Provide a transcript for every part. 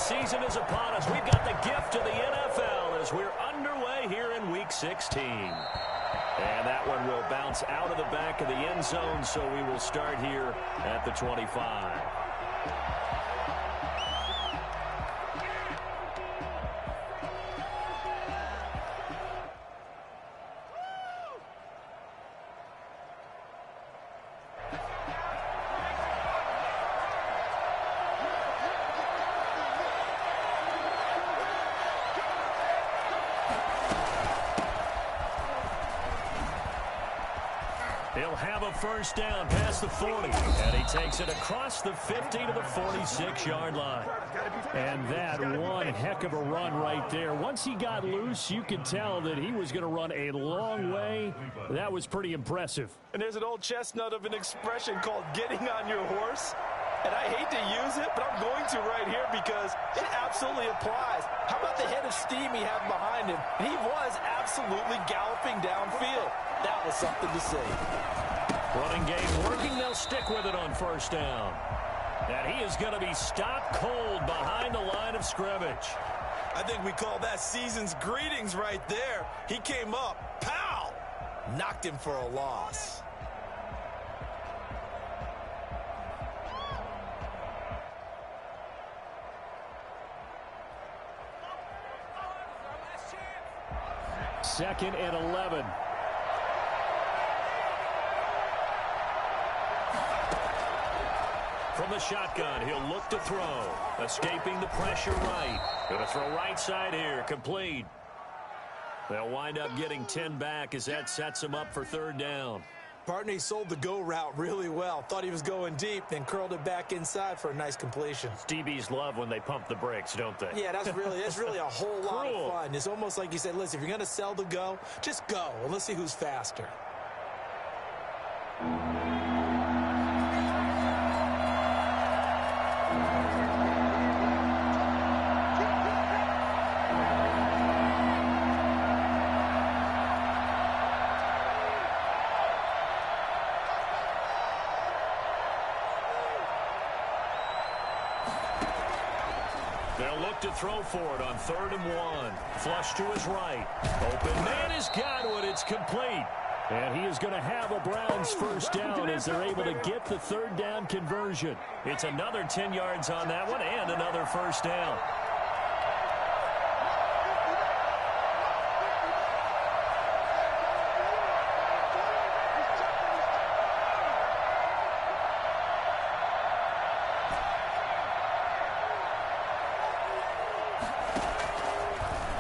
season is upon us. We've got the gift of the NFL as we're underway here in Week 16. And that one will bounce out of the back of the end zone, so we will start here at the 25. He'll have a first down past the 40, and he takes it across the 50 to the 46-yard line. And that one heck of a run right there. Once he got loose, you could tell that he was going to run a long way. That was pretty impressive. And there's an old chestnut of an expression called getting on your horse. And I hate to use it, but I'm going to right here because it absolutely applies. How about the head of steam he had behind him? He was absolutely galloping downfield. That was something to see. Running game working. They'll stick with it on first down. And he is going to be stopped cold behind the line of scrimmage. I think we call that season's greetings right there. He came up, pow! Knocked him for a loss. Second and 11. From the shotgun, he'll look to throw. Escaping the pressure right. Going to throw right side here. Complete. They'll wind up getting 10 back as that sets him up for third down. Partner, he sold the go route really well. Thought he was going deep, then curled it back inside for a nice completion. DBs love when they pump the brakes, don't they? Yeah, that's really a whole lot of fun. It's almost like you said, listen, if you're going to sell the go, just go. And let's see who's faster. They'll look to throw for it on 3rd and 1. Flush to his right. Open man is Godwin. It's complete. And he is going to have a Browns first down as they're able to get the third down conversion. It's another 10 yards on that one and another first down.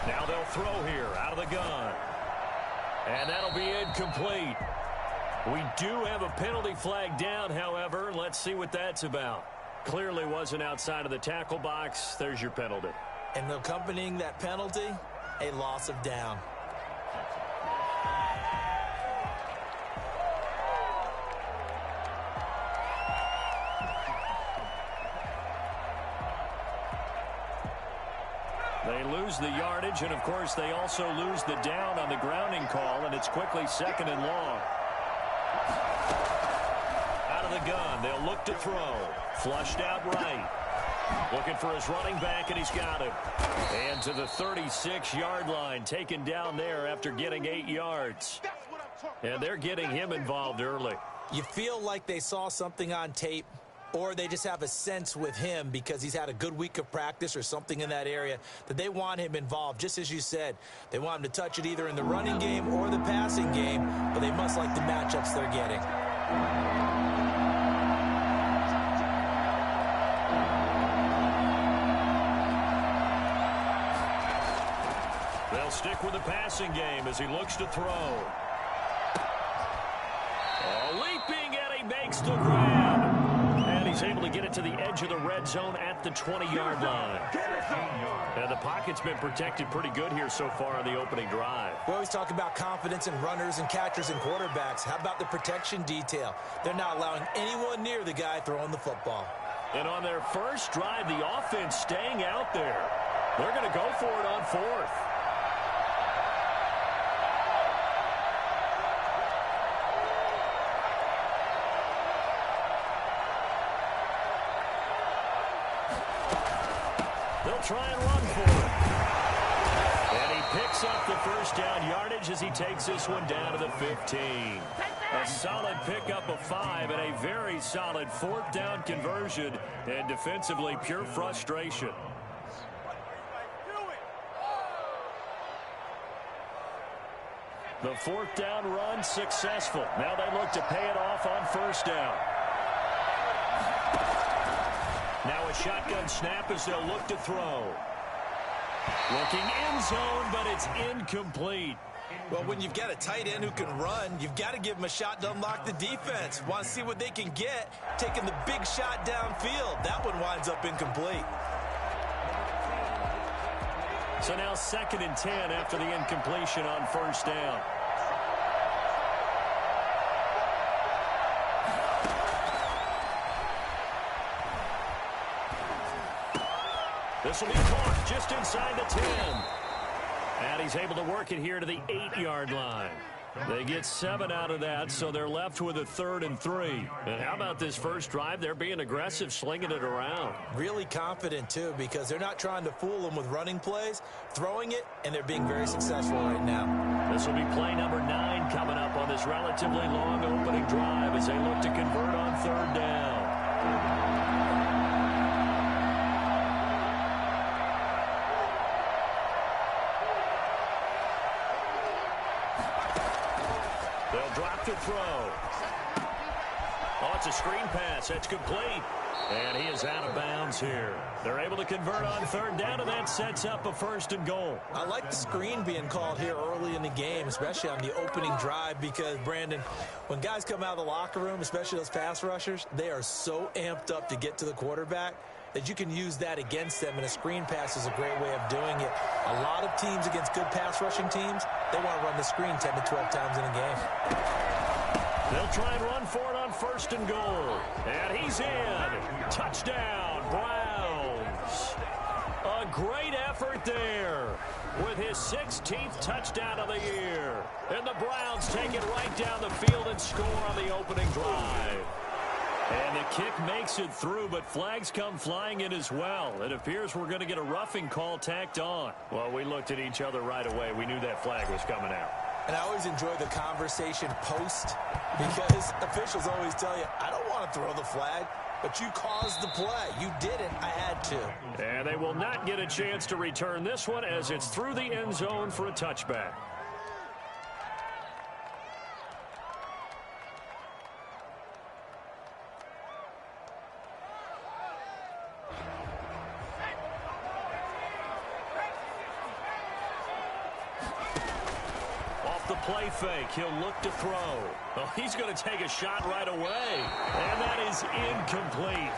Now they'll throw here out of the gun. And that'll be incomplete. We do have a penalty flag down, however. Let's see what that's about. Clearly wasn't outside of the tackle box. There's your penalty. And accompanying that penalty, a loss of down. They lose the yardage, and, of course, they also lose the down on the grounding call, and it's quickly 2nd and long. Out of the gun, they'll look to throw. Flushed out right. Looking for his running back, and he's got him. And to the 36-yard line, taken down there after getting 8 yards. And they're getting him involved early. You feel like they saw something on tape, or they just have a sense with him because he's had a good week of practice or something in that area that they want him involved. Just as you said, they want him to touch it either in the running game or the passing game, but they must like the matchups they're getting. They'll stick with the passing game as he looks to throw. Leaping, and he makes the grab. And he's able to get it to the edge of the red zone at the 20-yard line. And the pocket's been protected pretty good here so far on the opening drive. We always talk about confidence in runners and catchers and quarterbacks. How about the protection detail? They're not allowing anyone near the guy throwing the football. And on their first drive, the offense staying out there. They're going to go for it on 4th. They'll try and run for it. And he picks up the first down yardage as he takes this one down to the 15. A solid pickup of 5 and a very solid fourth down conversion. And defensively, pure frustration. The fourth down run successful. Now they look to pay it off on first down. Now a shotgun snap as they'll look to throw. Looking end zone, but it's incomplete. Well, when you've got a tight end who can run, you've got to give him a shot to unlock the defense. Want to see what they can get, taking the big shot downfield. That one winds up incomplete. So now 2nd and 10 after the incompletion on first down. This will be caught just inside the 10. And he's able to work it here to the 8-yard line. They get 7 out of that, so they're left with a 3rd and 3. And how about this first drive? They're being aggressive, slinging it around. Really confident, too, because they're not trying to fool them with running plays, throwing it, and they're being very successful right now. This will be play number 9 coming up on this relatively long opening drive as they look to convert on 3rd down. They'll drop to throw. Oh, it's a screen pass. That's complete. And he is out of bounds here. They're able to convert on 3rd down, and that sets up a 1st and goal. I like the screen being called here early in the game, especially on the opening drive, because, Brandon, when guys come out of the locker room, especially those pass rushers, they are so amped up to get to the quarterback that you can use that against them, and a screen pass is a great way of doing it. A lot of teams against good pass rushing teams, they want to run the screen 10 to 12 times in a game. They'll try and run for it on 1st and goal. And he's in. Touchdown, Browns. A great effort there with his 16th touchdown of the year. And the Browns take it right down the field and score on the opening drive. And the kick makes it through, but flags come flying in as well. It appears we're going to get a roughing call tacked on. Well, we looked at each other right away. We knew that flag was coming out. And I always enjoy the conversation post, because officials always tell you, I don't want to throw the flag, but you caused the play. You did it. I had to. And they will not get a chance to return this one as it's through the end zone for a touchback. The play fake. He'll look to throw. Oh, he's going to take a shot right away. And that is incomplete.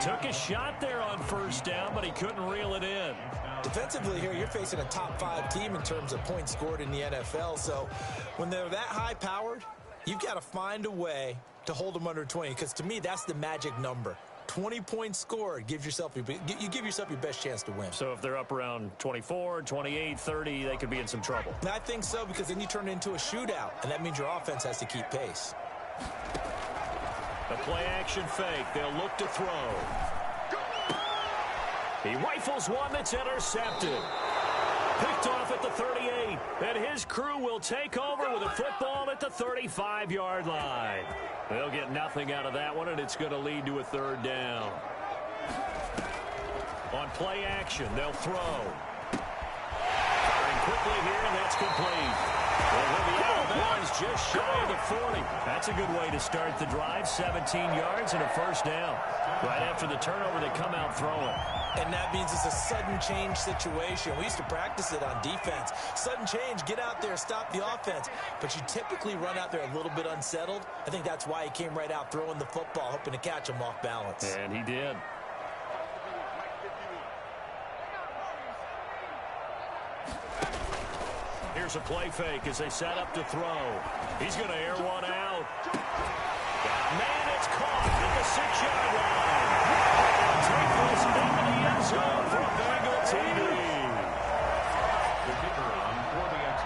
Took a shot there on 1st down, but he couldn't reel it in. Defensively here, you're facing a top 5 team in terms of points scored in the NFL. So when they're that high-powered, you've got to find a way to hold them under 20, because to me, that's the magic number. 20 points scored, you give yourself your best chance to win. So if they're up around 24, 28, 30, they could be in some trouble. And I think so, because then you turn it into a shootout, and that means your offense has to keep pace. The play action fake. They'll look to throw. He rifles one that's intercepted. Picked off at the 38, and his crew will take over with a football at the 35-yard line. They'll get nothing out of that one, and it's going to lead to a 3rd down. On play action, they'll throw. Firing quickly here, and that's complete. Well, he'll be out of bounds just shy of the 40. That's a good way to start the drive. 17 yards and a 1st down. Right after the turnover, they come out throwing. And that means it's a sudden change situation. We used to practice it on defense. Sudden change, get out there, stop the offense. But you typically run out there a little bit unsettled. I think that's why he came right out throwing the football, hoping to catch him off balance. And he did. Here's a play fake as they set up to throw. He's going to air one out. Man, it's caught at the 6-yard line. Take this into the end zone for a Bengal TD.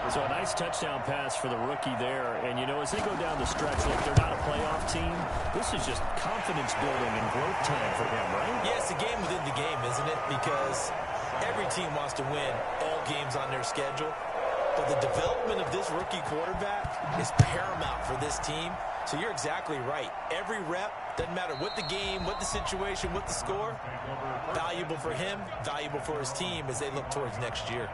So a nice touchdown pass for the rookie there. And, you know, as they go down the stretch, look, they're not a playoff team. This is just confidence building and growth time for him, right? Yeah, it's a game within the game, isn't it? Because every team wants to win all games on their schedule. But the development of this rookie quarterback is paramount for this team. So you're exactly right. Every rep, doesn't matter what the game, what the situation, what the score, valuable for him, valuable for his team as they look towards next year.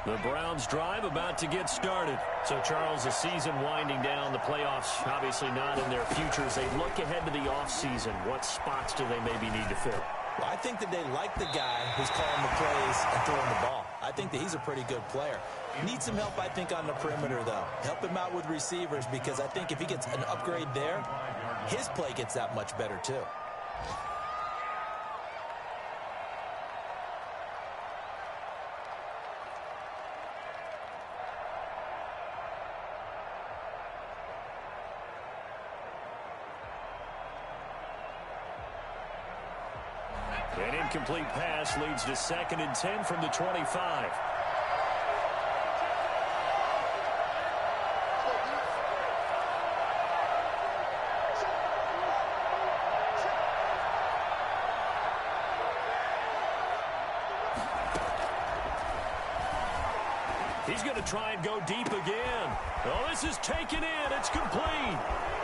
The Browns drive about to get started. So, Charles, the season winding down, the playoffs obviously not in their futures. They look ahead to the offseason. What spots do they maybe need to fill? Well, I think that they like the guy who's calling the plays and throwing the ball. I think that he's a pretty good player. Needs some help, I think, on the perimeter, though. Help him out with receivers because I think if he gets an upgrade there, his play gets that much better, too. An incomplete pass leads to 2nd and 10 from the 25. He's going to try and go deep again. Oh, this is taken in. It's complete.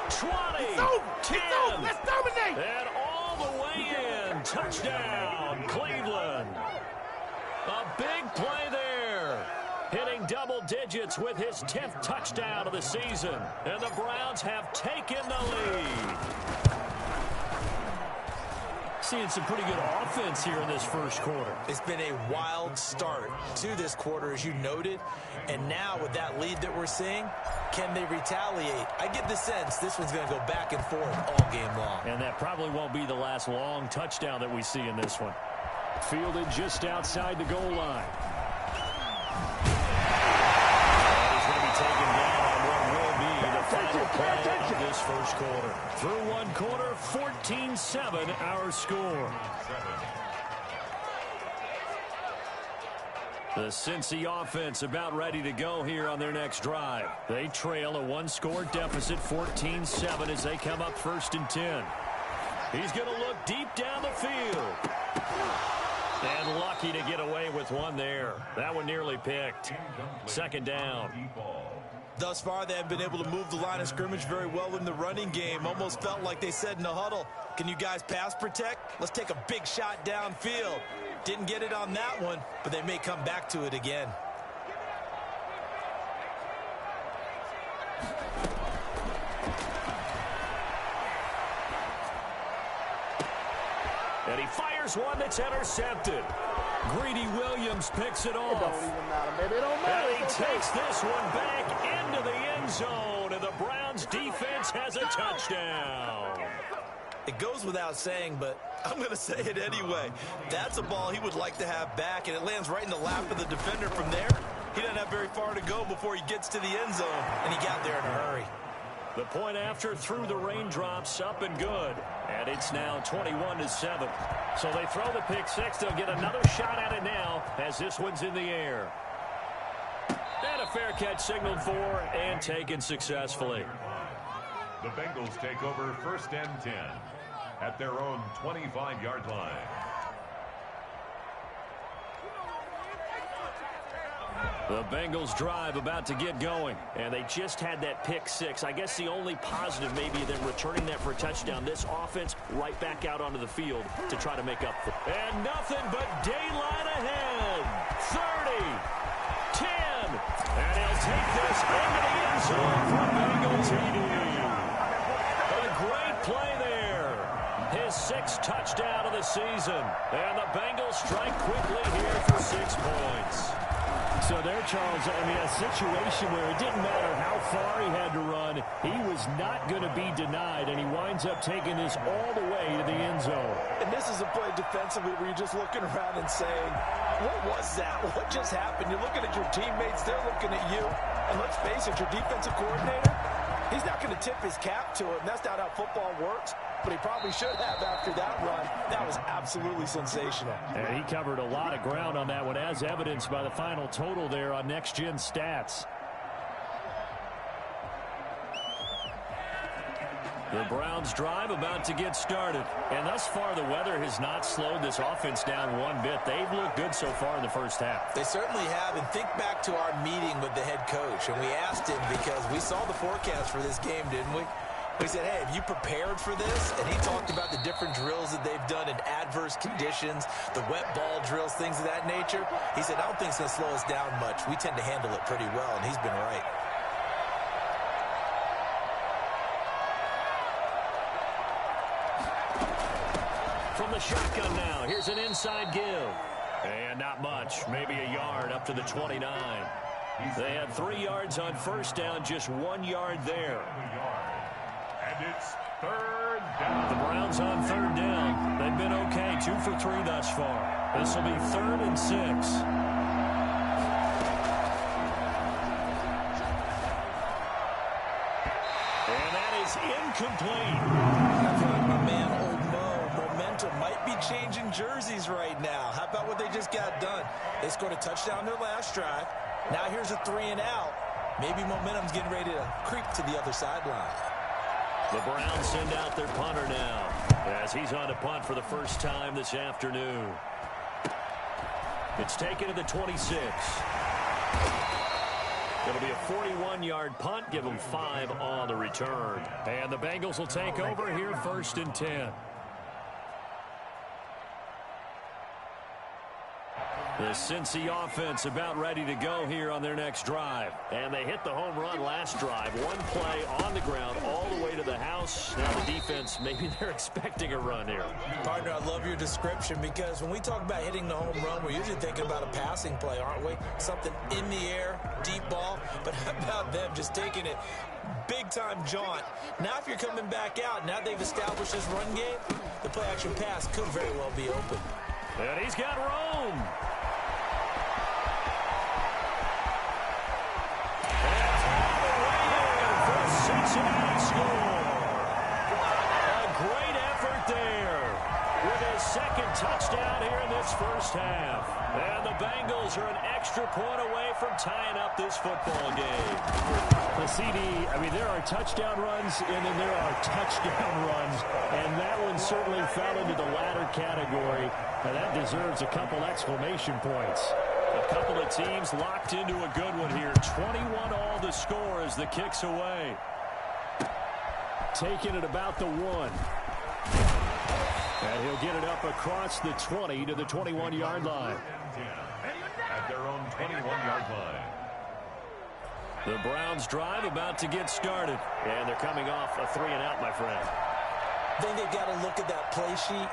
20, 10, let's dominate! And all the way in. Touchdown, Cleveland. A big play there. Hitting double digits with his 10th touchdown of the season. And the Browns have taken the lead. Seeing some pretty good offense here in this first quarter. It's been a wild start to this quarter, as you noted. And now with that lead that we're seeing, can they retaliate? I get the sense this one's going to go back and forth all game long. And that probably won't be the last long touchdown that we see in this one. Fielded just outside the goal line. And he's going to be taken down on what will be the final play of this first quarter. Through one quarter, 14-7 our score. The Cincy offense about ready to go here on their next drive. They trail a one-score deficit, 14-7, as they come up 1st and 10. He's going to look deep down the field. And lucky to get away with one there. That one nearly picked. 2nd down. Thus far, they have been able to move the line of scrimmage very well in the running game. Almost felt like they said in the huddle, can you guys pass protect? Let's take a big shot downfield. Didn't get it on that one, but they may come back to it again. And he fires one that's intercepted. Greedy Williams picks it off. It don't even matter, baby. It don't matter. And he takes this one back into the end zone, and the Browns defense has a touchdown. It goes without saying, but I'm going to say it anyway. That's a ball he would like to have back, and it lands right in the lap of the defender from there. He doesn't have very far to go before he gets to the end zone, and he got there in a hurry. The point after through the raindrops, up and good. And it's now 21-7. So they throw the pick six. They'll get another shot at it now as this one's in the air. And a fair catch signaled for and taken successfully. The Bengals take over 1st and 10 at their own 25-yard line. The Bengals drive about to get going, and they just had that pick six. I guess the only positive maybe them returning that for a touchdown. This offense right back out onto the field to try to make up for it. And nothing but daylight ahead. 30, 10, and he'll take this into the end zone for Bengals TD. A great play there. His 6th touchdown of the season, and the Bengals strike quickly here for 6 points. So there, Charles, I mean, a situation where it didn't matter how far he had to run, he was not going to be denied, and he winds up taking this all the way to the end zone. And this is a play defensively where you're just looking around and saying, what was that? What just happened? You're looking at your teammates, they're looking at you. And let's face it, your defensive coordinator, He's not going to tip his cap to it, and that's not how football works, but he probably should have after that run. That was absolutely sensational. And he covered a lot of ground on that one, as evidenced by the final total there on Next Gen Stats. The Browns drive about to get started. And thus far, the weather has not slowed this offense down one bit. They've looked good so far in the first half. They certainly have. And think back to our meeting with the head coach. And we asked him, because we saw the forecast for this game, didn't we? We said, hey, have you prepared for this? And he talked about the different drills that they've done in adverse conditions, the wet ball drills, things of that nature. He said, I don't think it's going to slow us down much. We tend to handle it pretty well, and he's been right. From the shotgun now, here's an inside give. And not much, maybe a yard up to the 29. They had 3 yards on first down, just 1 yard there. And it's third down. The Browns on third down. They've been okay, 2 for 3 thus far. This will be 3rd and 6. And that is incomplete. I feel like my man, Old Mo, momentum might be changing jerseys right now. How about what they just got done? They scored a touchdown their last drive. Now here's a 3 and out. Maybe momentum's getting ready to creep to the other sideline. The Browns send out their punter now, as he's on a punt for the first time this afternoon. It's taken to the 26. It'll be a 41-yard punt, give them 5 on the return. And the Bengals will take over here, 1st and 10. The Cincy offense about ready to go here on their next drive. And they hit the home run last drive. 1 play on the ground all the way to the house. Now the defense, maybe they're expecting a run here. Partner, I love your description, because when we talk about hitting the home run, we're usually thinking about a passing play, aren't we? Something in the air, deep ball. But how about them just taking it big-time jaunt? Now if you're coming back out, now they've established this run game, the play-action pass could very well be open. And he's got Rome. Cincinnati score. A great effort there with his 2nd touchdown here in this first half. And the Bengals are an extra point away from tying up this football game. The CD, I mean, there are touchdown runs and then there are touchdown runs. And that one certainly fell into the latter category. And that deserves a couple exclamation points. A couple of teams locked into a good one here. 21 all the score as the kick's away. Taking it about the 1. And he'll get it up across the 20 to the 21-yard line. At their own 21-yard line. The Browns drive about to get started. And they're coming off a 3 and out, my friend. I think they've got to look at that play sheet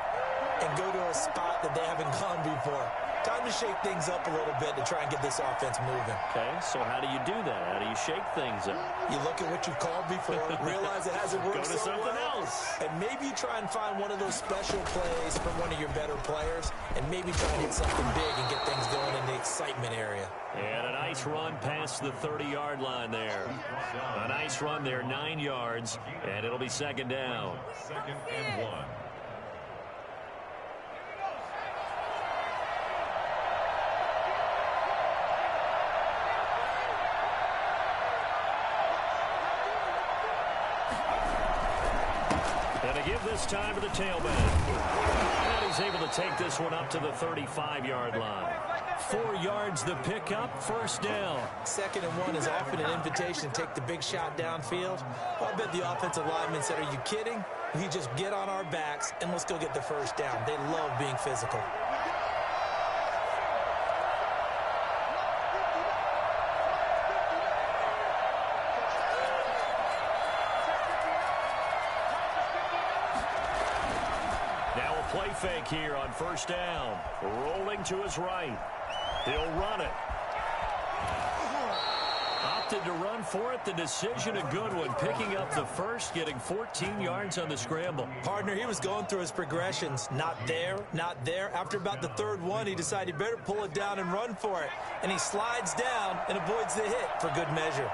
and go to a spot that they haven't gone before. Time to shake things up a little bit to try and get this offense moving. Okay, so how do you do that? How do you shake things up? You look at what you called before, realize it hasn't worked Go to so something well, else. and maybe you try and find one of those special plays from one of your better players, and maybe try and hit something big and get things going in the excitement area. And a nice run past the 30-yard line there. A nice run there, 9 yards, and it'll be 2nd down. 2nd and 1. And to give this time to the tailback. And he's able to take this one up to the 35-yard line. 4 yards the pickup, 1st down. 2nd and 1 is often an invitation to take the big shot downfield. Well, I bet the offensive lineman said, are you kidding? We just get on our backs and let's go get the 1st down. They love being physical. Play fake here on 1st down. Rolling to his right. He'll run it. Opted to run for it. The decision a good one. Picking up the 1st, getting 14 yards on the scramble. Partner, he was going through his progressions. Not there, not there. After about the 3rd one, he decided he better pull it down and run for it. And he slides down and avoids the hit for good measure.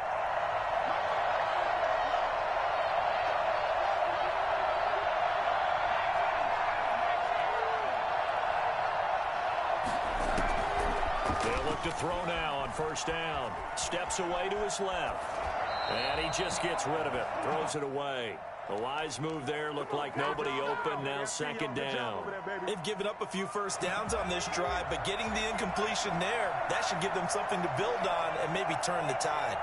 look to throw now on first down. Steps away to his left. And he just gets rid of it. Throws it away. The wise move there. Looked like nobody open. Now second down. They've given up a few first downs on this drive, but getting the incompletion there, that should give them something to build on and maybe turn the tide.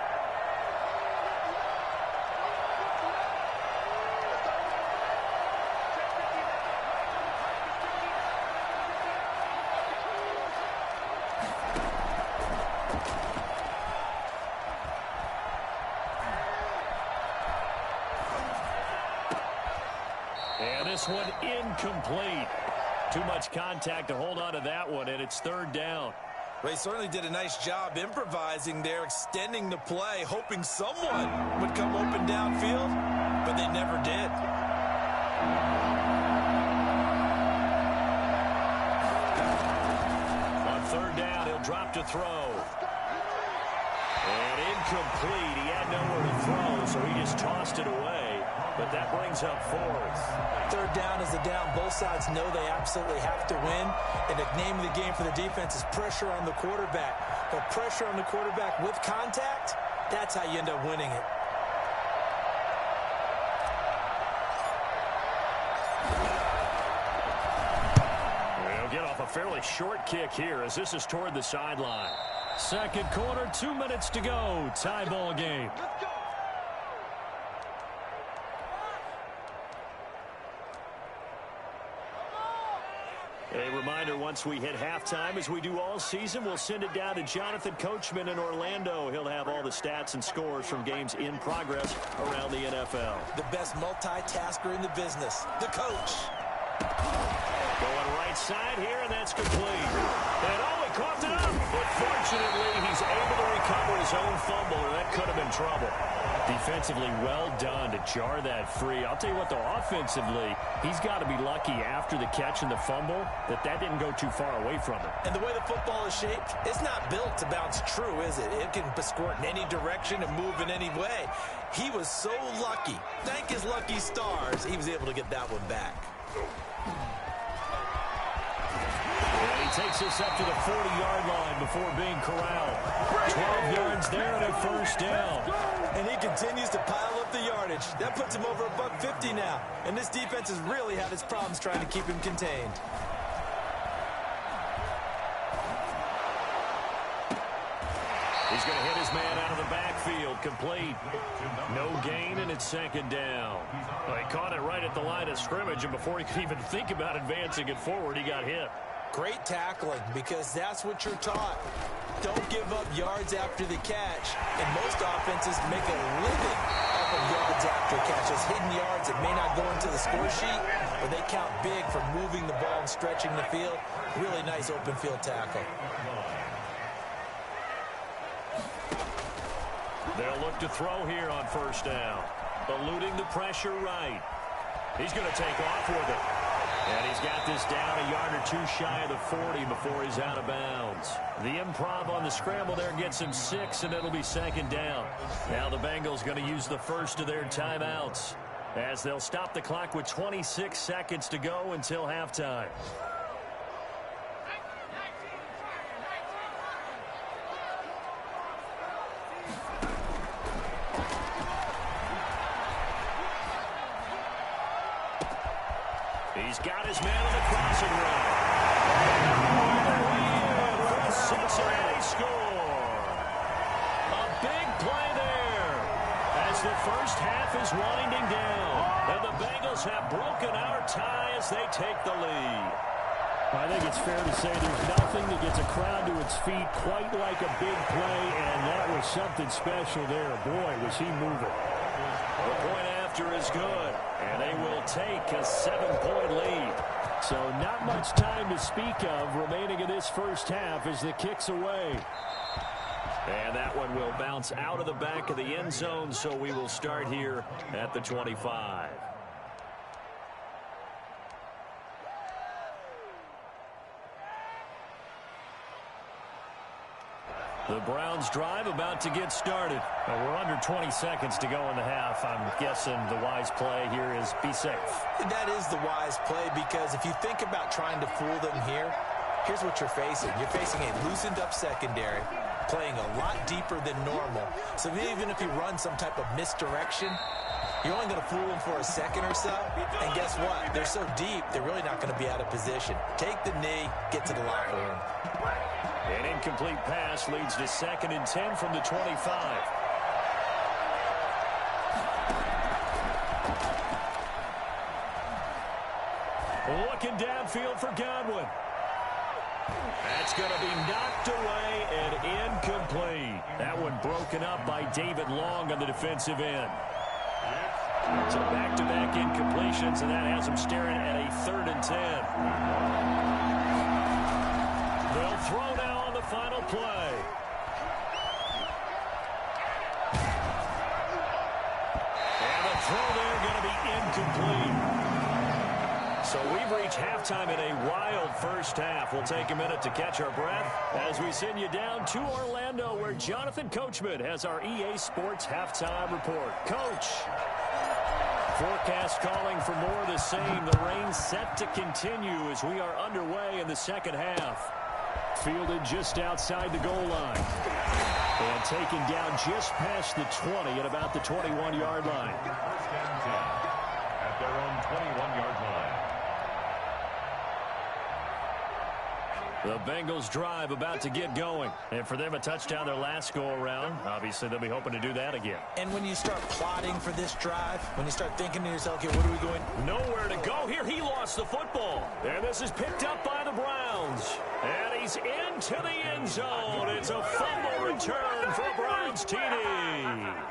This one incomplete. Too much contact to hold on to that one, and it's third down. They certainly did a nice job improvising there, extending the play, hoping someone would come open downfield, but they never did. On third down, he'll drop to throw. And incomplete. He had nowhere to throw, so he just tossed it away. But that brings up fourth. Third down is the down. Both sides know they absolutely have to win. And the name of the game for the defense is pressure on the quarterback. But pressure on the quarterback with contact, that's how you end up winning it. We'll get off a fairly short kick here as this is toward the sideline. Second quarter, 2 minutes to go. Tie ball game. A reminder, once we hit halftime, as we do all season, we'll send it down to Jonathan Coachman in Orlando. He'll have all the stats and scores from games in progress around the NFL. The best multitasker in the business, the coach. Going right side here, and that's complete. And he coughed it up. But fortunately, he's able to recover his own fumble, or that could have been trouble. Defensively, well done to jar that free. I'll tell you what, though, offensively, he's got to be lucky after the catch and the fumble that didn't go too far away from him. And the way the football is shaped, it's not built to bounce true, is it? It can squirt in any direction and move in any way. He was so lucky. Thank his lucky stars, he was able to get that one back. And he takes us up to the 40-yard line before being corralled. 12 yards there and a first down. And he continues to pile up the yardage. That puts him over $150 now. And this defense has really had its problems trying to keep him contained. He's going to hit his man out of the backfield. Complete. No gain, and it's second down. Well, he caught it right at the line of scrimmage, and before he could even think about advancing it forward, he got hit. Great tackling, because that's what you're taught. Don't give up yards after the catch. And most offenses make a living off of yards after catches. Hidden yards that may not go into the score sheet, but they count big for moving the ball and stretching the field. Really nice open field tackle. They'll look to throw here on first down. Eluding the pressure right. He's going to take off with it. And he's got this down a yard or two shy of the 40 before he's out of bounds. The improv on the scramble there gets him 6, and it'll be second down. Now the Bengals going to use the first of their timeouts as they'll stop the clock with 26 seconds to go until halftime. He's got his man on the crossing route. For a Cincinnati score. A big play there as the first half is winding down. And the Bengals have broken our tie as they take the lead. I think it's fair to say there's nothing that gets a crowd to its feet quite like a big play, and that was something special there. Boy, was he moving. The point after is good, and they will take a 7-point lead. So not much time to speak of remaining in this first half as the kick's away. And that one will bounce out of the back of the end zone, so we will start here at the 25. The Browns drive about to get started. We're under 20 seconds to go in the half. I'm guessing the wise play here is be safe. That is the wise play, because if you think about trying to fool them here, here's what you're facing. You're facing a loosened-up secondary, playing a lot deeper than normal. So even if you run some type of misdirection, you're only going to fool them for a second or so. And guess what? They're so deep, they're really not going to be out of position. Take the knee, get to the locker room. An incomplete pass leads to 2nd and 10 from the 25. Looking downfield for Godwin. That's going to be knocked away and incomplete. That one broken up by David Long on the defensive end. So back-to-back incompletions, and that has him staring at a 3rd and 10. They'll throw now on the final play. And the throw there going to be incomplete. So we've reached halftime in a wild first half. We'll take a minute to catch our breath as we send you down to Orlando, where Jonathan Coachman has our EA Sports halftime report. Coach. Forecast calling for more of the same. The rain set to continue as we are underway in the second half. Fielded just outside the goal line. And taken down just past the 20 at about the 21-yard line. First and 10 at their own 21-yard line. The Bengals drive about to get going. And for them, a touchdown their last go-around. Obviously, they'll be hoping to do that again. And when you start plotting for this drive, when you start thinking to yourself, okay, what are we going? Nowhere to go here. He lost the football. And this is picked up by the Browns. And he's into the end zone. It's a fumble return for a Browns TD.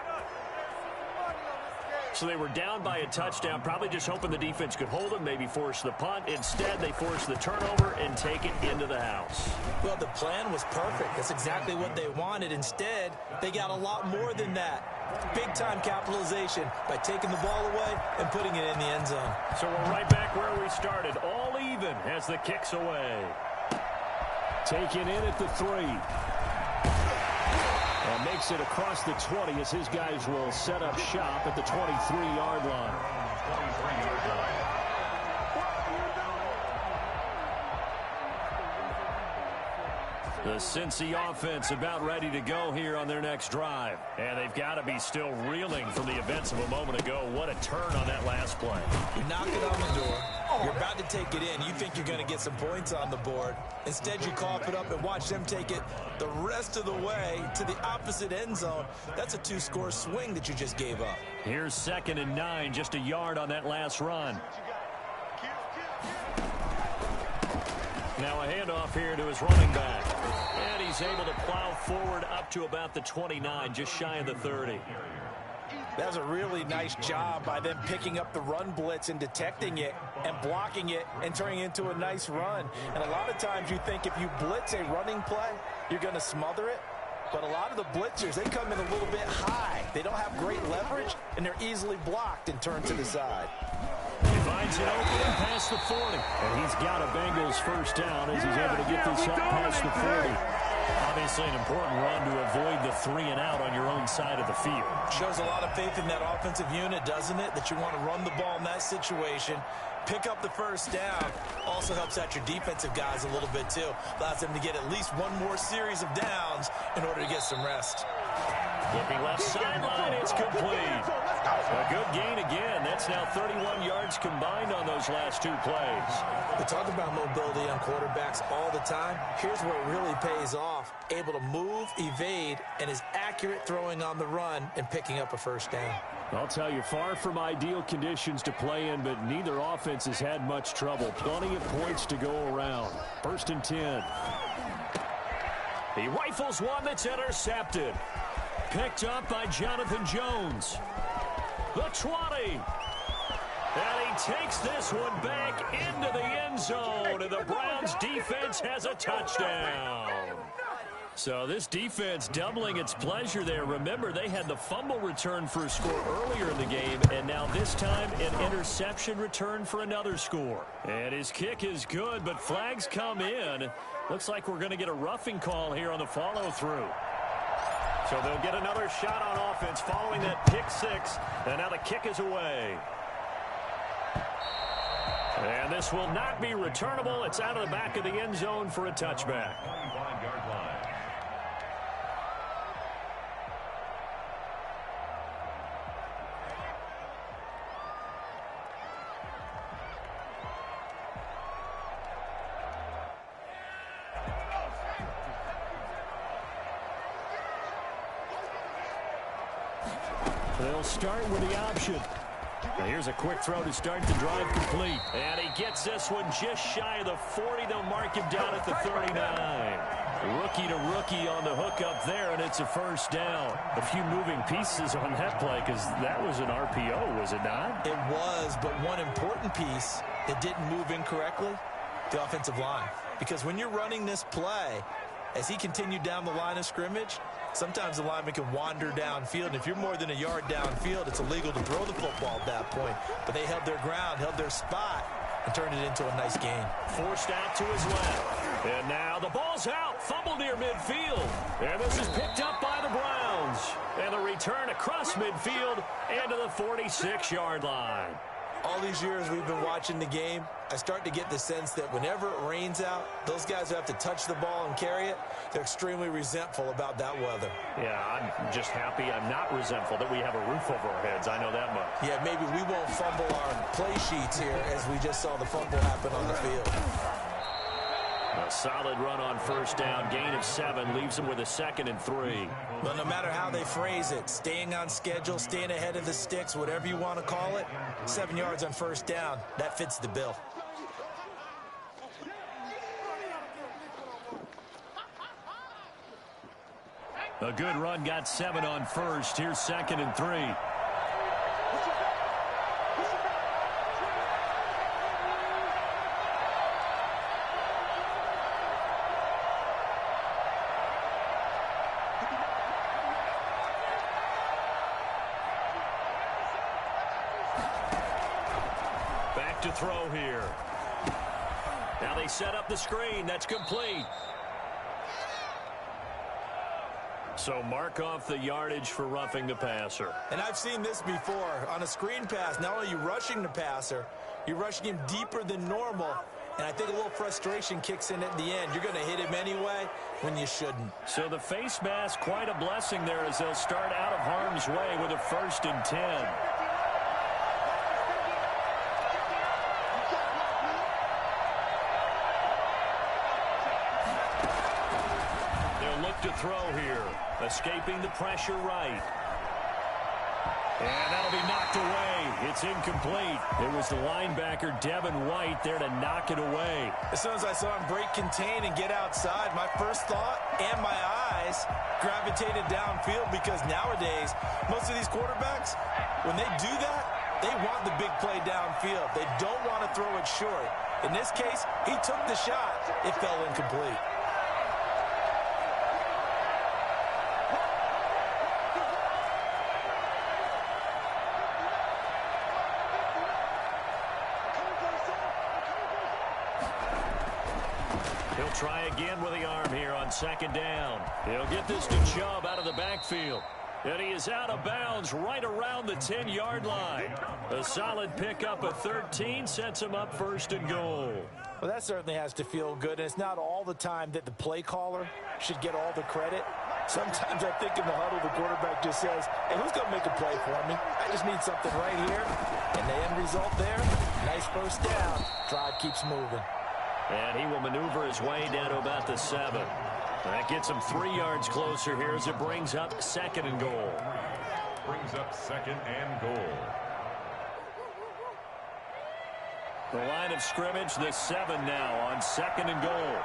So they were down by a touchdown, probably just hoping the defense could hold them, maybe force the punt. Instead, they force the turnover and take it into the house. Well, the plan was perfect. That's exactly what they wanted. Instead, they got a lot more than that. Big-time capitalization by taking the ball away and putting it in the end zone. So we're right back where we started, all even as the kick's away. Taken in at the 3. And makes it across the 20 as his guys will set up shop at the 23-yard line. 23-yard line. The Cincy offense about ready to go here on their next drive. And they've got to be still reeling from the events of a moment ago. What a turn on that last play. You knock it on the door. You're about to take it in. You think you're going to get some points on the board. Instead, you cough it up and watch them take it the rest of the way to the opposite end zone. That's a 2-score swing that you just gave up. Here's 2nd and 9, just a yard on that last run. Now a handoff here to his running back. And he's able to plow forward up to about the 29, just shy of the 30. That was a really nice job by them picking up the run blitz and detecting it and blocking it and turning it into a nice run. And a lot of times you think if you blitz a running play, you're going to smother it. But a lot of the blitzers, they come in a little bit high. They don't have great leverage, and they're easily blocked and turned to the side. He finds it open past the 40. And he's got a Bengals first down as he's able to get this up past the 40. Obviously an important run to avoid the 3-and-out on your own side of the field. Shows a lot of faith in that offensive unit, doesn't it? That you want to run the ball in that situation. Pick up the first down. Also helps out your defensive guys a little bit, too. Allows them to get at least one more series of downs in order to get some rest. Looking left sideline, it's complete. A good gain again. That's now 31 yards combined on those last 2 plays. We talk about mobility on quarterbacks all the time. Here's where it really pays off. Able to move, evade, and is accurate throwing on the run and picking up a first down. I'll tell you, far from ideal conditions to play in, but neither offense has had much trouble. Plenty of points to go around. 1st and 10. He rifles one that's intercepted. Picked up by Jonathan Jones. The 20. And he takes this one back into the end zone, and the Browns defense has a touchdown. So this defense doubling its pleasure there. Remember, they had the fumble return for a score earlier in the game, and now this time an interception return for another score. And his kick is good, but flags come in. Looks like we're going to get a roughing call here on the follow-through. So they'll get another shot on offense following that pick 6, and now the kick is away. And this will not be returnable. It's out of the back of the end zone for a touchback. 25-yard line. They'll start with the option. Now here's a quick throw to start the drive complete. And he gets this one just shy of the 40. They'll mark him down at the 39. Rookie to rookie on the hook up there, and it's a first down. A few moving pieces on that play because that was an RPO, was it not? It was, but one important piece that didn't move incorrectly, the offensive line. Because when you're running this play, as he continued down the line of scrimmage, sometimes the lineman can wander downfield. And if you're more than a yard downfield, it's illegal to throw the football at that point. But they held their ground, held their spot, and turned it into a nice gain. Forced out to his left. And now the ball's out. Fumble near midfield. And this is picked up by the Browns. And the return across midfield and to the 46-yard line. All these years we've been watching the game, I start to get the sense that whenever it rains out, those guys who have to touch the ball and carry it, they're extremely resentful about that weather. Yeah, I'm just happy I'm not resentful that we have a roof over our heads. I know that much. Yeah, maybe we won't fumble our play sheets here as we just saw the fumble happen on the field. A solid run on first down. Gain of 7 leaves him with a 2nd and 3. But no matter how they phrase it, staying on schedule, staying ahead of the sticks, whatever you want to call it, 7 yards on first down, that fits the bill. A good run got 7 on first. Here's 2nd and 3. Back to throw here. Now they set up the screen. That's complete. So mark off the yardage for roughing the passer. And I've seen this before. On a screen pass, not only are you rushing the passer, you're rushing him deeper than normal. And I think a little frustration kicks in at the end. You're going to hit him anyway when you shouldn't. So the face mask, quite a blessing there as they'll start out of harm's way with a 1st and 10. To throw here, escaping the pressure right. And that'll be knocked away. It's incomplete. It was the linebacker, Devin White, there to knock it away. As soon as I saw him break contain and get outside, my first thought and my eyes gravitated downfield because nowadays, most of these quarterbacks, when they do that, they want the big play downfield. They don't want to throw it short. In this case, he took the shot. It fell incomplete. He'll try again with the arm here on 2nd down. He'll get this to Chubb out of the backfield. And he is out of bounds right around the 10-yard line. A solid pickup of 13 sets him up 1st and goal. Well, that certainly has to feel good. And it's not all the time that the play caller should get all the credit. Sometimes I think in the huddle, the quarterback just says, hey, who's going to make a play for me? I just need something right here. And the end result there, nice first down. Drive keeps moving. And he will maneuver his way down to about the 7. That gets him 3 yards closer here as it brings up 2nd and goal. Brings up 2nd and goal. The line of scrimmage, the 7 now on 2nd and goal.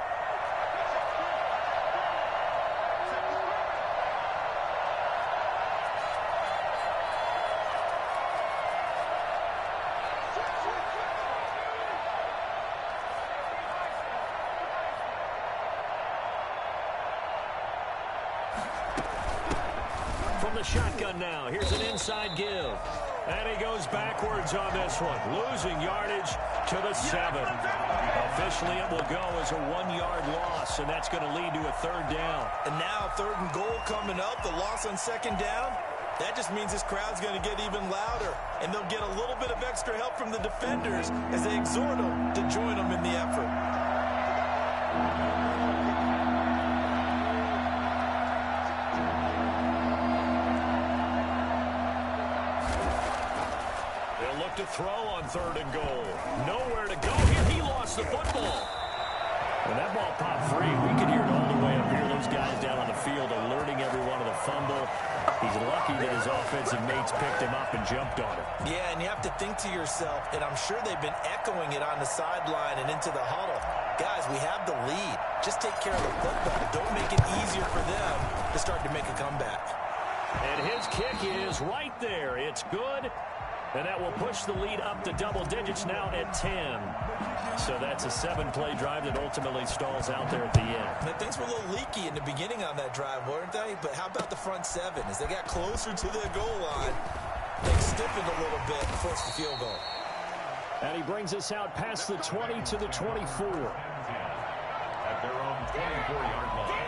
From the shotgun now, here's an inside give. And he goes backwards on this one, losing yardage to the 7. Officially, it will go as a 1-yard loss, and that's going to lead to a 3rd down. And now 3rd and goal coming up, the loss on 2nd down. That just means this crowd's going to get even louder, and they'll get a little bit of extra help from the defenders as they exhort them to join them in the effort. They'll look to throw on 3rd and goal. Nowhere to go here. He lost the football. When that ball popped free, we could hear it all the way up here. Those guys down on the field alerting everyone of the fumble. He's lucky that his offensive mates picked him up and jumped on him. Yeah, and you have to think to yourself, and I'm sure they've been echoing it on the sideline and into the huddle. Guys, we have the lead. Just take care of the football. Don't make it easier for them to start to make a comeback. And his kick is right there. It's good. And that will push the lead up to double digits now at 10. So that's a 7-play drive that ultimately stalls out there at the end. Now, things were a little leaky in the beginning on that drive, weren't they? But how about the front 7? As they got closer to the goal line, they stiffened a little bit and forced the field goal. And he brings us out past the 20 to the 24. At their own 24-yard line.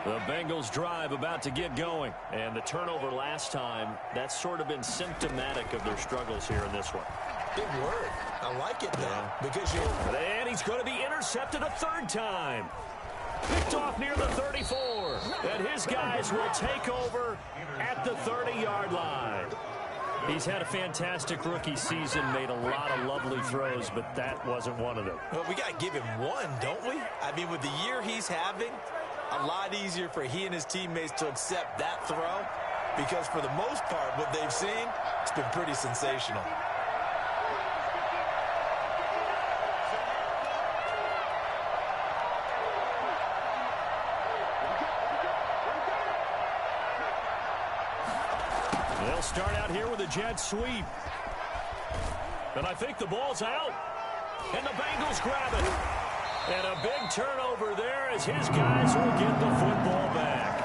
The Bengals drive about to get going. And the turnover last time, that's sort of been symptomatic of their struggles here in this one. Big word. I like it, though, because you're... And he's going to be intercepted a 3rd time. Picked off near the 34. And his guys will take over at the 30-yard line. He's had a fantastic rookie season, made a lot of lovely throws, but that wasn't one of them. Well, we got to give him one, don't we? I mean, with the year he's having, a lot easier for he and his teammates to accept that throw because for the most part, what they've seen, it's been pretty sensational. They'll start out here with a jet sweep. And I think the ball's out. And the Bengals grab it. And a big turnover there as his guys will get the football back.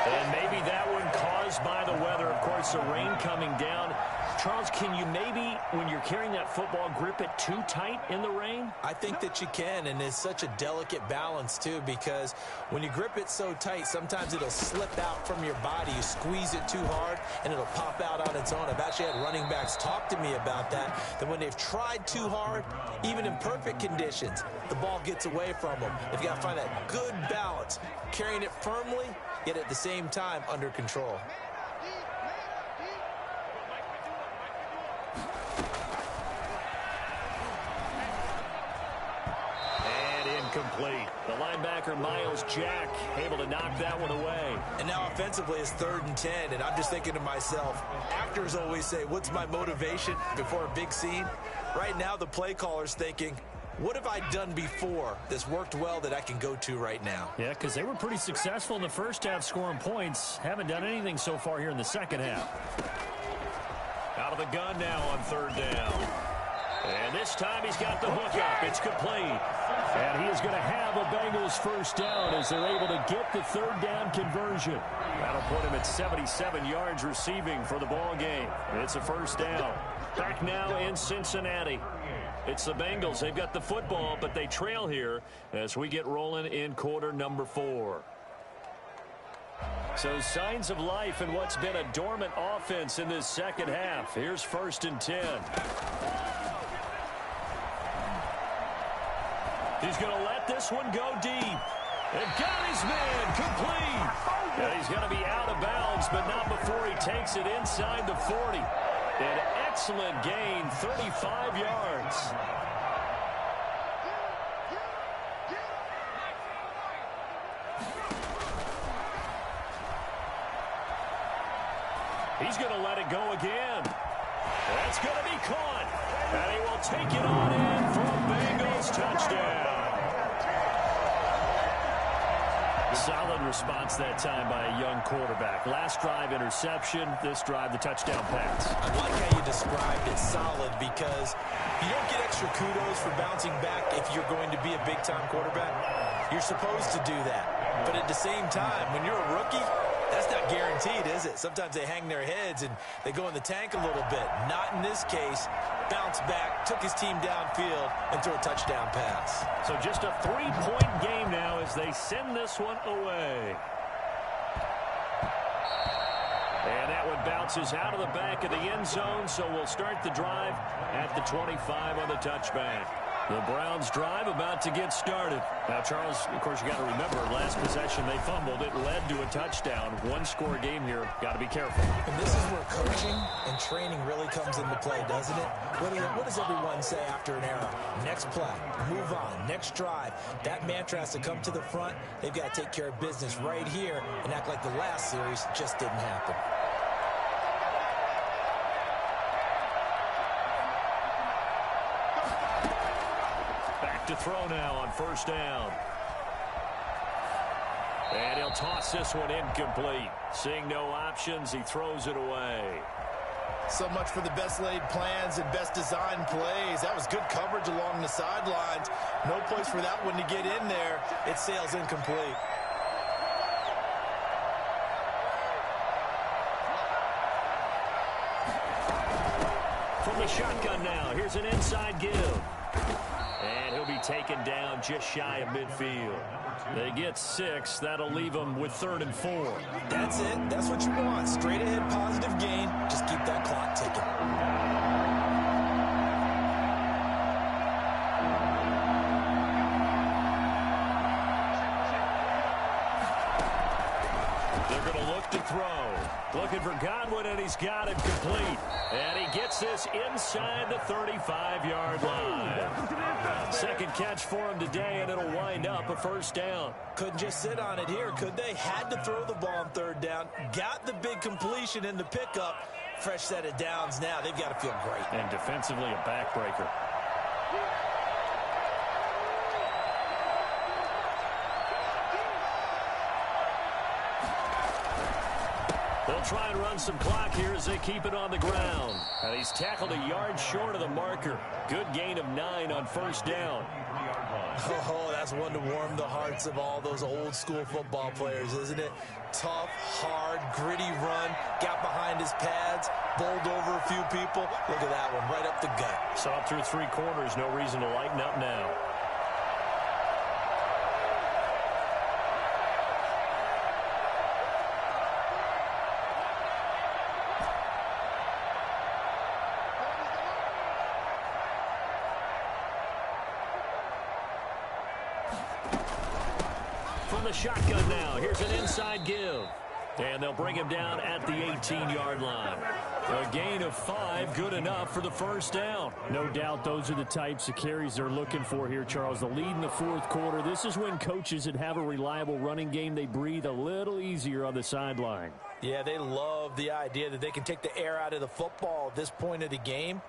And maybe that one caused by the weather. Of course, the rain coming down. Charles, can you maybe, when you're carrying that football, grip it too tight in the rain? I think that you can, and it's such a delicate balance, too, because when you grip it so tight, sometimes it'll slip out from your body. You squeeze it too hard, and it'll pop out on its own. I've actually had running backs talk to me about that when they've tried too hard, even in perfect conditions, the ball gets away from them. They've got to find that good balance, carrying it firmly, yet at the same time under control. Complete. The linebacker, Miles Jack, able to knock that one away. And now offensively it's 3rd and 10, and I'm just thinking to myself, actors always say, what's my motivation before a big scene? Right now the play caller's thinking, what have I done before that's worked well that I can go to right now? Yeah, because they were pretty successful in the first half scoring points. Haven't done anything so far here in the second half. Out of the gun now on 3rd down. And this time he's got the hook up. It's complete. And he is going to have a Bengals first down as they're able to get the 3rd down conversion. That'll put him at 77 yards receiving for the ball game. It's a first down. Back now in Cincinnati. It's the Bengals. They've got the football, but they trail here as we get rolling in quarter number 4. So signs of life in what's been a dormant offense in this second half. Here's 1st and 10. He's going to let this one go deep. And got his man complete. And he's going to be out of bounds, but not before he takes it inside the 40. An excellent gain, 35 yards. He's going to let it go again. That's going to be caught. And he will take it on in for a Bengals touchdown. Solid response that time by a young quarterback. Last drive, interception. This drive, the touchdown pass. I like how you described it solid because you don't get extra kudos for bouncing back if you're going to be a big-time quarterback. You're supposed to do that. But at the same time, when you're a rookie, that's not guaranteed, is it? Sometimes they hang their heads and they go in the tank a little bit. Not in this case. Bounced back, took his team downfield, and threw a touchdown pass. So just a 3-point game now as they send this one away. that one bounces out of the back of the end zone, so we'll start the drive at the 25 on the touchback. The Browns drive about to get started. Now, Charles, of course, you got to remember, last possession they fumbled. It led to a touchdown. One-score game here. Got to be careful. And this is where coaching and training really comes into play, doesn't it? What does everyone say after an error? Next play, move on, next drive. That mantra has to come to the front. They've got to take care of business right here and act like the last series just didn't happen. To throw now on first down. And he'll toss this one incomplete. Seeing no options, he throws it away. So much for the best laid plans and best designed plays. That was good coverage along the sidelines. No place for that one to get in there. It sails incomplete. From the shotgun now, here's an inside give. And he'll be taken down just shy of midfield. They get 6. That'll leave them with 3rd and 4. That's it. That's what you want. Straight ahead, positive gain. Just keep that clock ticking. They're going to look to throw. Looking for Godwin, and he's got it complete. And he gets this inside the 35-yard line. Second catch for him today, and it'll wind up a first down. Couldn't just sit on it here, could they? Had to throw the ball on 3rd down. Got the big completion in the pickup. Fresh set of downs now. They've got to feel great. And defensively, a backbreaker. They'll try and run some clock here as they keep it on the ground. And he's tackled a yard short of the marker. Good gain of 9 on first down. Oh, that's one to warm the hearts of all those old school football players, isn't it? Tough, hard, gritty run. Got behind his pads, bowled over a few people. Look at that one, right up the gut. Saw through 3 quarters. No reason to lighten up now. From the shotgun now, here's an inside give. And they'll bring him down at the 18-yard line. A gain of 5, good enough for the first down. No doubt those are the types of carries they're looking for here, Charles. The lead in the 4th quarter. This is when coaches that have a reliable running game, they breathe a little easier on the sideline. Yeah, they love the idea that they can take the air out of the football at this point of the game.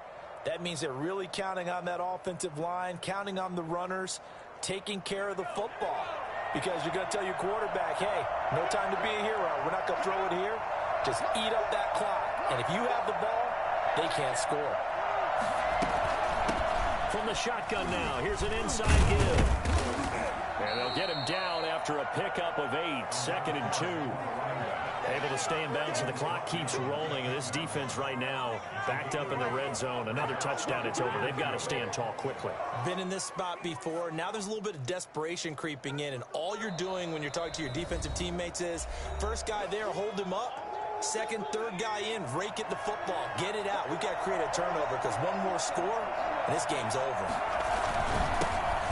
That means they're really counting on that offensive line, counting on the runners, taking care of the football. Because you're going to tell your quarterback, hey, no time to be a hero. We're not going to throw it here. Just eat up that clock. And if you have the ball, they can't score. From the shotgun now, here's an inside give. And they'll get him down after a pickup of 8, 2nd and 2. Able to stay in bounds, and the clock keeps rolling. And this defense right now backed up in the red zone. Another touchdown, it's over. They've got to stand tall quickly. Been in this spot before. Now there's a little bit of desperation creeping in, and all you're doing when you're talking to your defensive teammates is, first guy there, hold him up. Second, third guy in, rake at the football. Get it out. We've got to create a turnover because one more score, and this game's over.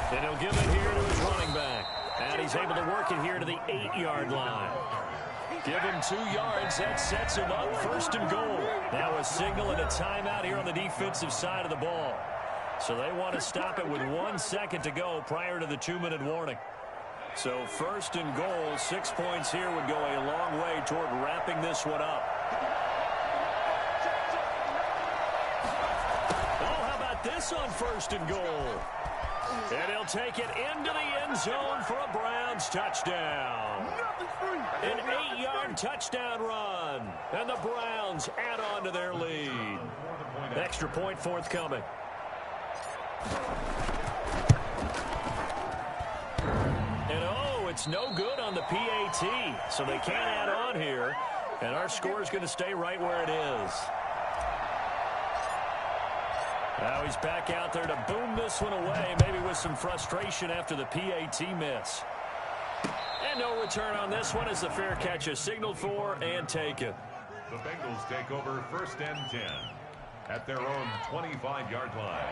And he'll give it here to his running back. And he's able to work it here to the 8-yard line. Give him 2 yards. That sets him up. 1st and goal. Now a signal and a timeout here on the defensive side of the ball. So they want to stop it with 1 second to go prior to the 2-minute warning. So 1st and goal, 6 points here would go a long way toward wrapping this one up. Oh, how about this on 1st and goal? And he'll take it into the end zone for a Browns touchdown. An 8-yard touchdown run. And the Browns add on to their lead. Extra point forthcoming. And oh, it's no good on the PAT. So they can't add on here. And our score is going to stay right where it is. Now he's back out there to boom this one away, maybe with some frustration after the PAT miss. And no return on this one as the fair catch is signaled for and taken. The Bengals take over 1st and 10 at their own 25-yard line.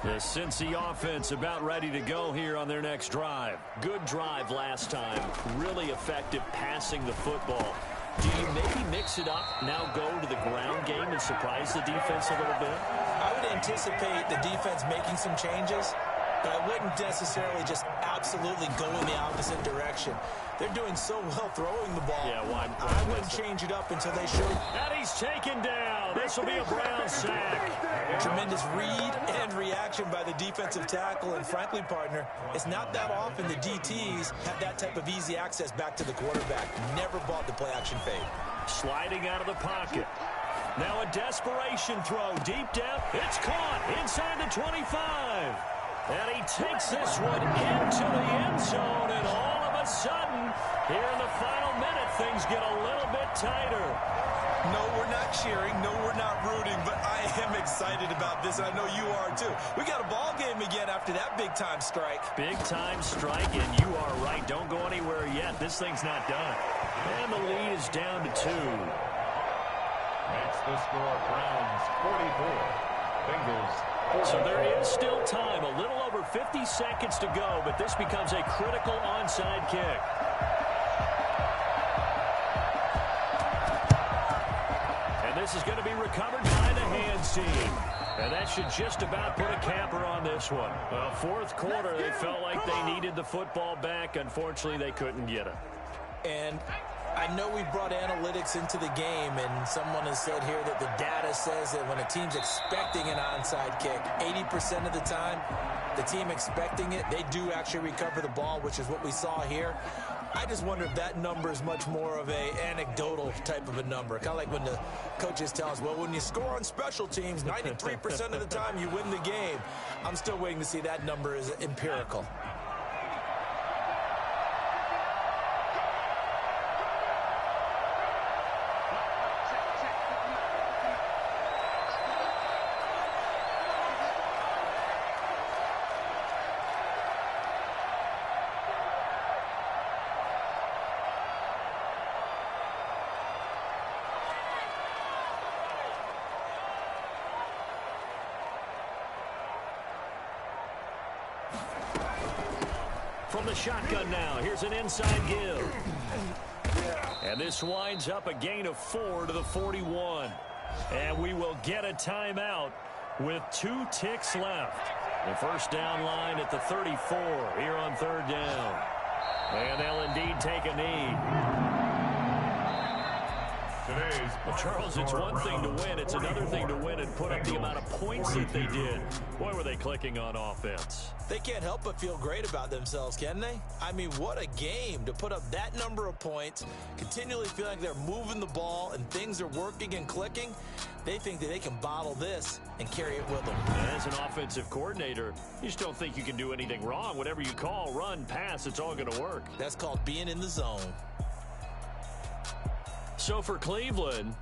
The Cincy offense about ready to go here on their next drive. Good drive last time. Really effective passing the football. Do you maybe mix it up, now go to the ground game and surprise the defense a little bit? I would anticipate the defense making some changes, but I wouldn't necessarily just absolutely go in the opposite direction. They're doing so well throwing the ball. Yeah, why I wouldn't change it up until they show. And he's taken down. This will be a Brown sack. Tremendous read and reaction by the defensive tackle. And frankly, partner, it's not that often the DTs have that type of easy access back to the quarterback. Never bought the play-action fade. Sliding out of the pocket. Now a desperation throw deep down. It's caught inside the 25. And he takes this one into the end zone. And all of a sudden, here in the final minute, things get a little bit tighter. No, we're not cheering. No, we're not rooting. But I am excited about this. I know you are, too. We got a ball game again after that big-time strike. Big-time strike, and you are right. Don't go anywhere yet. This thing's not done. And the lead is down to 2. Makes the score Browns 44. Bengals 4. So there is still time. A little over 50 seconds to go, but this becomes a critical onside kick. This is going to be recovered by the hands team. And that should just about put a capper on this one. Well, fourth quarter, they felt like they needed the football back. Unfortunately, they couldn't get it. And I know we brought analytics into the game, and someone has said here that the data says that when a team's expecting an onside kick, 80% of the time, the team expecting it, they do actually recover the ball, which is what we saw here. I just wonder if that number is much more of a anecdotal type of a number. Kind of like when the coaches tell us, well, when you score on special teams, 93% of the time you win the game. I'm still waiting to see that number is empirical. From the shotgun now, here's an inside give. And this winds up a gain of 4 to the 41. And we will get a timeout with 2 ticks left. The first down line at the 34 here on 3rd down. And they'll indeed take a knee. Well, Charles, it's one thing to win. It's another thing to win and put up the amount of points that they did. Boy, were they clicking on offense. They can't help but feel great about themselves, can they? I mean, what a game to put up that number of points, continually feeling like they're moving the ball and things are working and clicking. They think that they can bottle this and carry it with them. As an offensive coordinator, you just don't think you can do anything wrong. Whatever you call, run, pass, it's all going to work. That's called being in the zone. So for Cleveland,